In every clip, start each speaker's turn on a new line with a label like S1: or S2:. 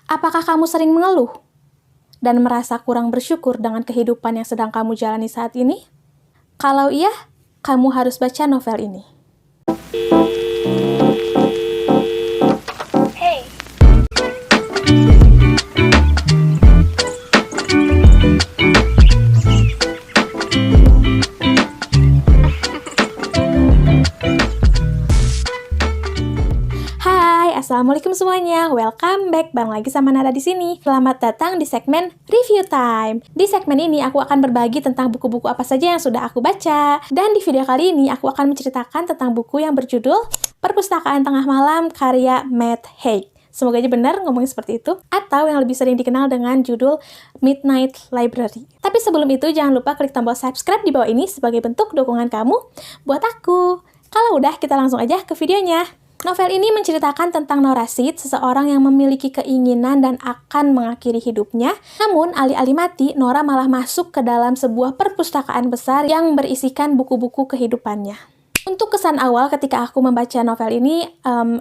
S1: Apakah kamu sering mengeluh dan merasa kurang bersyukur dengan kehidupan yang sedang kamu jalani saat ini? Kalau iya, kamu harus baca novel ini.
S2: Hey.
S1: Hai, assalamualaikum semuanya. Welcome back, bareng lagi sama Nada di sini. Selamat datang di segmen Review Time. Di segmen ini aku akan berbagi tentang buku-buku apa saja yang sudah aku baca. Dan di video kali ini aku akan menceritakan tentang buku yang berjudul Perpustakaan Tengah Malam karya Matt Haig. Semoga aja benar ngomongin seperti itu. Atau yang lebih sering dikenal dengan judul Midnight Library. Tapi sebelum itu jangan lupa klik tombol subscribe di bawah ini sebagai bentuk dukungan kamu buat aku. Kalau udah, kita langsung aja ke videonya. Novel ini menceritakan tentang Nora Seed, seseorang yang memiliki keinginan dan akan mengakhiri hidupnya. Namun, alih-alih mati, Nora malah masuk ke dalam sebuah perpustakaan besar yang berisikan buku-buku kehidupannya. Untuk kesan awal ketika aku membaca novel ini,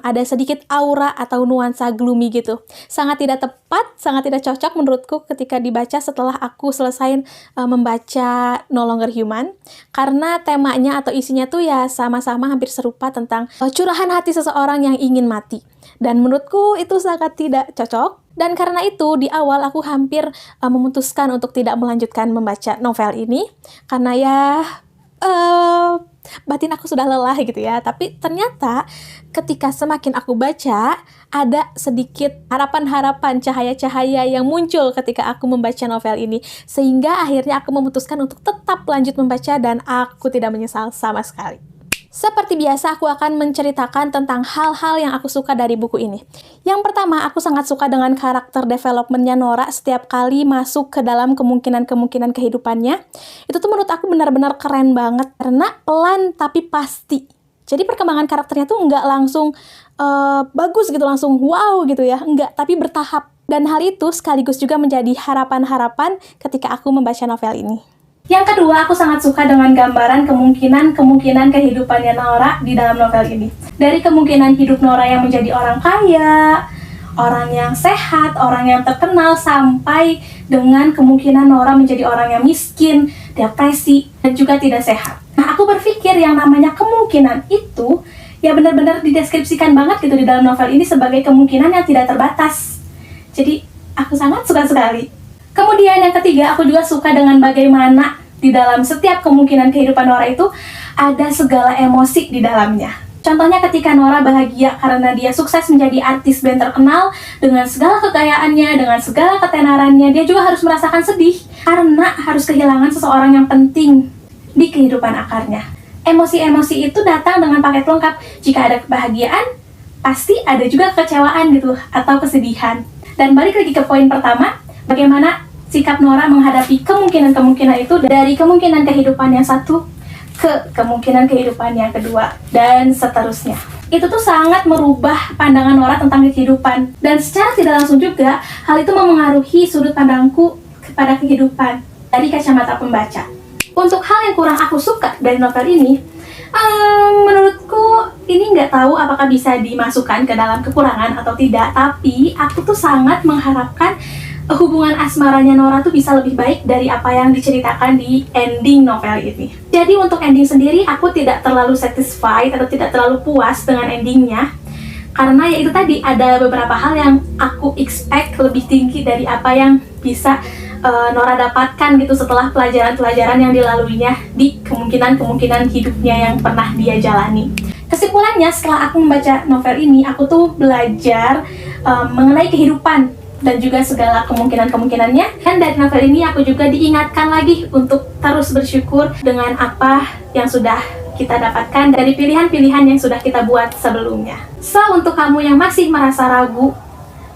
S1: ada sedikit aura atau nuansa gloomy gitu. Sangat tidak tepat, sangat tidak cocok menurutku ketika dibaca setelah aku selesai membaca No Longer Human. Karena temanya atau isinya tuh ya sama-sama hampir serupa tentang curahan hati seseorang yang ingin mati. Dan menurutku itu sangat tidak cocok. Dan karena itu, di awal aku hampir memutuskan untuk tidak melanjutkan membaca novel ini. Karena ya batin aku sudah lelah gitu ya. Tapi ternyata ketika semakin aku baca, ada sedikit harapan-harapan, cahaya-cahaya yang muncul ketika aku membaca novel ini. Sehingga akhirnya aku memutuskan untuk tetap lanjut membaca dan aku tidak menyesal sama sekali. Seperti biasa, aku akan menceritakan tentang hal-hal yang aku suka dari buku ini. Yang pertama, aku sangat suka dengan karakter development-nya Nora setiap kali masuk ke dalam kemungkinan-kemungkinan kehidupannya. Itu tuh menurut aku benar-benar keren banget, karena pelan tapi pasti. Jadi perkembangan karakternya tuh nggak langsung bagus gitu, langsung wow gitu ya. Nggak, tapi bertahap. Dan hal itu sekaligus juga menjadi harapan-harapan ketika aku membaca novel ini. Yang kedua, aku sangat suka dengan gambaran kemungkinan kehidupannya Nora di dalam novel ini. Dari kemungkinan hidup Nora yang menjadi orang kaya, orang yang sehat, orang yang terkenal, sampai dengan kemungkinan Nora menjadi orang yang miskin, depresi, dan juga tidak sehat. Nah, aku berpikir yang namanya kemungkinan itu ya benar-benar dideskripsikan banget gitu di dalam novel ini sebagai kemungkinan yang tidak terbatas. Jadi, aku sangat suka sekali. Kemudian yang ketiga, aku juga suka dengan bagaimana di dalam setiap kemungkinan kehidupan Nora itu ada segala emosi di dalamnya. Contohnya ketika Nora bahagia karena dia sukses menjadi artis band terkenal dengan segala kekayaannya, dengan segala ketenarannya, dia juga harus merasakan sedih karena harus kehilangan seseorang yang penting di kehidupan akarnya. Emosi-emosi itu datang dengan paket lengkap. Jika ada kebahagiaan, pasti ada juga kekecewaan gitu atau kesedihan. Dan balik lagi ke poin pertama, bagaimana sikap Nora menghadapi kemungkinan-kemungkinan itu dari kemungkinan kehidupan yang satu ke kemungkinan kehidupan yang kedua, dan seterusnya. Itu tuh sangat merubah pandangan Nora tentang kehidupan. Dan secara tidak langsung juga, hal itu memengaruhi sudut pandangku kepada kehidupan dari kacamata pembaca. Untuk hal yang kurang aku suka dari novel ini, menurutku ini nggak tahu apakah bisa dimasukkan ke dalam kekurangan atau tidak, tapi aku tuh sangat mengharapkan hubungan asmaranya Nora tuh bisa lebih baik dari apa yang diceritakan di ending novel ini. Jadi untuk ending sendiri aku tidak terlalu satisfied atau tidak terlalu puas dengan endingnya. Karena ya itu tadi, ada beberapa hal yang aku expect lebih tinggi dari apa yang bisa Nora dapatkan gitu setelah pelajaran-pelajaran yang dilaluinya di kemungkinan-kemungkinan hidupnya yang pernah dia jalani. Kesimpulannya, setelah aku membaca novel ini, aku tuh belajar mengenai kehidupan dan juga segala kemungkinan-kemungkinannya. Dan dari novel ini aku juga diingatkan lagi untuk terus bersyukur dengan apa yang sudah kita dapatkan dari pilihan-pilihan yang sudah kita buat sebelumnya. So, untuk kamu yang masih merasa ragu,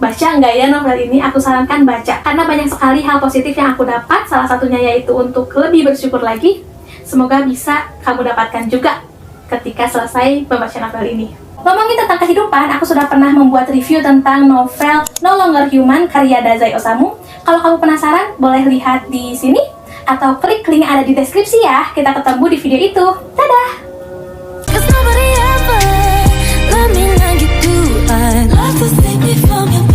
S1: baca nggak ya novel ini? Aku sarankan baca, karena banyak sekali hal positif yang aku dapat. Salah satunya yaitu untuk lebih bersyukur lagi. Semoga bisa kamu dapatkan juga ketika selesai membaca novel ini. Ngomongin tentang kehidupan, aku sudah pernah membuat review tentang novel No Longer Human karya Dazai Osamu. Kalau kamu penasaran, boleh lihat di sini atau klik link ada di deskripsi ya. Kita ketemu di video itu. Dadah!
S3: 'Cause nobody ever loved me like you do. I'd love to save me from your